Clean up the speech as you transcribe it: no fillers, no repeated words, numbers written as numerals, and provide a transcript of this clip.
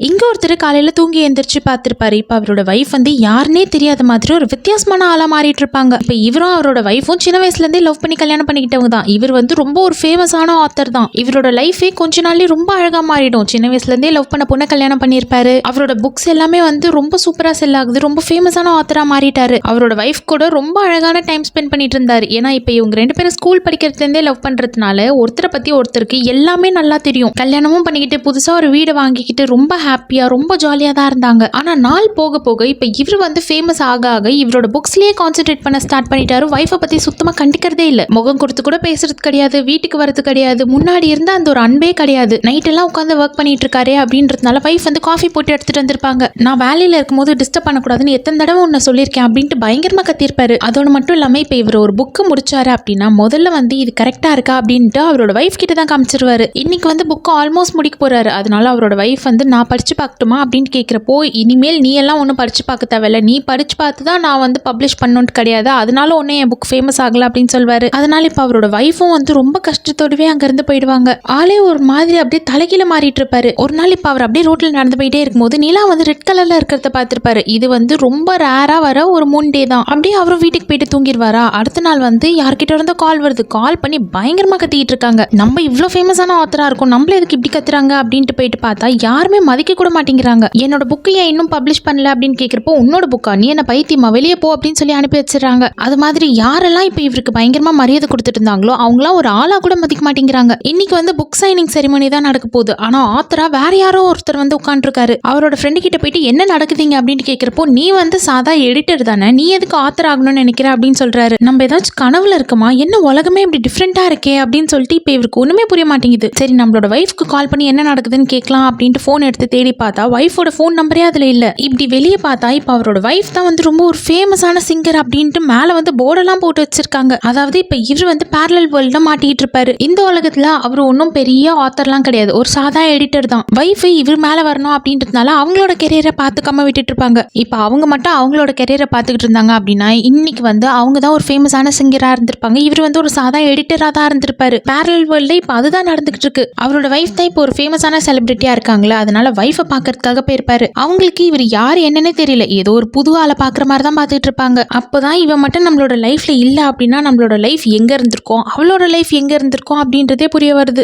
இங்க ஒருத்தர் காலையில தூங்கி எந்திரிச்சு பார்த்திருப்பாரு. இப்ப அவரோட வைஃப் வந்து யாருன்னே தெரியாத மாதிரி ஒரு வித்தியாசமான ஆளா மாறிட்டு இருப்பாங்க. இப்ப இவரும் அவரோட வைஃபும் சின்ன வயசுல இருந்தே லவ் பண்ணி கல்யாணம் பண்ணிக்கிட்டவங்க தான். இவர் வந்து ரொம்ப ஒரு ஃபேமஸான ஆத்தர் தான். இவரோட லைஃபே கொஞ்ச நாள்லயே ரொம்ப அழகா மாறிடும். சின்ன வயசுல இருந்தே லவ் பண்ண பொண்ணை கல்யாணம் பண்ணியிருப்பாரு. அவரோட புக்ஸ் எல்லாமே வந்து ரொம்ப சூப்பரா செல் ஆகுது. ரொம்ப ஃபேமஸான ஆத்தரா மாறிட்டாரு. அவரோட வைஃப் கூட ரொம்ப அழகான டைம் ஸ்பெண்ட் பண்ணிட்டு இருந்தாரு. ஏன்னா இப்ப இவங்க ரெண்டு பேரும் ஸ்கூல் படிக்கிறதுல இருந்தே லவ் பண்றதுனால ஒருத்தரை பத்தி ஒருத்தருக்கு எல்லாமே நல்லா தெரியும். கல்யாணமும் பண்ணிக்கிட்டு புதுசா ஒரு வீடு வாங்கிக்கிட்டு ரொம்ப ஹாப்பியா ரொம்ப ஜாலியா தான் இருந்தாங்க. ஆனா நாள் போக போக இப்ப இவர் வந்து ஃபேமஸ் ஆக ஆக இவரோட புக்ஸ்லயே கான்சென்ட்ரேட் பண்ண ஸ்டார்ட் பண்ணிட்டாரு. வைஃபை பத்தி சுத்தமா கண்டிக்கிறதே இல்ல. முகம் கொடுத்து கூட பேசுறது கிடையாது, வீட்டுக்கு வரது கிடையாது, முன்னாடி இருந்த அந்த ஒரு அன்பே கிடையாது. நைட் எல்லாம் உட்காந்து ஒர்க் பண்ணிட்டு இருக்காரு அப்படின்றதுனால வைஃப் வந்து காஃபி போட்டு எடுத்துட்டு வந்திருப்பாங்க. நான் வேலையில இருக்கும்போது டிஸ்டர்ப் பண்ணக்கூடாதுன்னு எத்தனை தடவை உன்னை சொல்லியிருக்கேன் அப்படின்ட்டு பயங்கரமா கத்திருப்பாரு. அதோட மட்டும் இல்லாம இப்ப இவர் ஒரு புக்கு முடிச்சாரு அப்படின்னா முதல்ல வந்து இது கரெக்டா இருக்கா அப்படின்ட்டு அவரோட வைஃப் கிட்ட தான் காமிச்சிருவாரு. இன்னைக்கு வந்து புக்கு ஆல்மோஸ்ட் முடிக்க போறாரு. அதனால அவரோட வைஃப் வந்து நான் படிச்சு பார்க்கட்டுமா அப்படின்னு கேட்குறப்போ, இனிமேல் நீ எல்லாம் ஒன்றும் படிச்சு பார்க்க தேவையில்ல, நீ படிச்சு பார்த்து தான் நான் வந்து பப்ளிஷ் பண்ணணும்னு கிடையாது, அதனால ஒன்றும் என் புக் ஃபேமஸ் ஆகல அப்படின்னு சொல்வாரு. அதனால இப்போ அவரோட வைஃபும் வந்து ரொம்ப கஷ்டத்தோடவே அங்கேருந்து போயிடுவாங்க. ஆளே ஒரு மாதிரி அப்படியே தலைகீழ மாறிட்டு இருப்பாரு. ஒரு நாள் இப்போ அவர் அப்படியே ரோட்ல நடந்து போயிட்டே இருக்கும்போது நிலா வந்து ரெட் கலர்ல இருக்கிறத பார்த்திருப்பாரு. இது வந்து ரொம்ப ரேரா வர ஒரு 3 டே தான். அப்படியே அவரும் வீட்டுக்கு போயிட்டு தூங்கிடுவாரா. அடுத்த நாள் வந்து யார்கிட்ட இருந்தோ கால் வருது. கால் பண்ணி பயங்கரமா கத்திக்கிட்டு இருக்காங்க. நம்ம இவ்வளோ ஃபேமஸான ஆத்தரா இருக்கும், நம்மள எதுக்கு இப்படி கத்துறாங்க அப்படின்ட்டு போயிட்டு பார்த்தா யாருமே மதிக்க கூட மாட்டேங்கிறாங்க. என்னோட புக்கு ஏன் இன்னும் பப்ளிஷ் பண்ணல அப்படின்னு கேட்கிறப்போ, உன்னோட புக்கா, நீ என்ன பைத்தியமா, வெளியே போ அப்படின்னு சொல்லி அனுப்பி வச்சிடறாங்க. அது மாதிரி யாரெல்லாம் இப்ப இவருக்கு பயங்கரமா மரியாதை கொடுத்துட்டு இருந்தாங்களோ அவங்களாம் ஒரு ஆளா கூட மதிக்க மாட்டேங்கிறாங்க. இன்னைக்கு வந்து புக் சைனிங் செரிமனி தான் நடக்க போகுது. ஆனா ஆத்தரா வேற யாரோ ஒருத்தர் வந்து உட்காந்துருக்காரு. அவரோட ஃப்ரெண்டு கிட்ட போயிட்டு என்ன நடக்குதுங்க அப்படின்னு கேட்கிறப்போ, நீ வந்து சாதா எடிட்டர் தானே, நீ எதுக்கு ஆத்தர் ஆகணும்னு நினைக்கிற அப்படின்னு சொல்றாரு. நம்ம ஏதாச்சும் கனவுல இருக்குமா, என்ன உலகமே இப்படி டிஃப்ரெண்டா இருக்கே அப்படின்னு சொல்லிட்டு இப்ப இவருக்கு ஒண்ணுமே புரிய மாட்டேங்குது. சரி நம்மளோட வைஃப்க்கு கால் பண்ணி என்ன நடக்குதுன்னு கேட்கலாம் அப்படின்ட்டு போன் எடுத்து தேடி பார்த்தா வைஃபோட ஃபோன் நம்பரே அதுல இல்ல. இப்படி வெளியே பார்த்தா இப்ப அவரோட வைஃப் தான் வந்து ரொம்ப ஒரு ஃபேமஸான சிங்கர் அப்படின்ட்டு மேல வந்து போர்டெல்லாம் போட்டு வச்சிருக்காங்க. அதாவது இப்ப இவர் வந்து பேரலல் வேர்ல்ட்ல மாட்டிட்டு இருப்பாரு. இந்த உலகத்துல அவர் ஒன்றும் பெரிய ஆத்தர்லாம் கிடையாது, ஒரு சாதா எடிட்டர் தான். வைஃப் இவர் மேல வரணும் அப்படின்றதுனால அவங்களோட கெரியரை பார்த்துக்காம விட்டுட்டு இருப்பாங்க. இப்ப அவங்க மட்டும் அவங்களோட கெரியரை பார்த்துக்கிட்டு இருந்தாங்க அப்படின்னா இன்னைக்கு வந்து அவங்க தான் ஒரு ஃபேமஸான சிங்கரா இருந்திருப்பாங்க. இவர் வந்து ஒரு சாதா எடிட்டரா தான் இருந்திருப்பாரு. பேரலல் வேர்ல்ட்ல இப்ப அதுதான் நடந்துகிட்டு இருக்கு. அவரோட வைஃப் தான் இப்போ ஒரு ஃபேமஸான செலிபிரிட்டியா இருக்காங்களா, அதனால வைஃபை பார்க்கறதுக்காக போயிருப்பாரு. அவங்களுக்கு இவர் யார் என்னன்னே தெரியல, ஏதோ ஒரு புது ஆளை பாக்குற மாதிரி தான் பார்த்துட்டு இருப்பாங்க. அப்பதான் இவன் மட்டும் நம்மளோட லைஃப்ல இல்ல அப்படின்னா நம்மளோட லைஃப் எங்க இருந்திருக்கோம், அவளோட லைஃப் எங்க இருந்திருக்கோம் அப்படின்றதே புரிய வருது.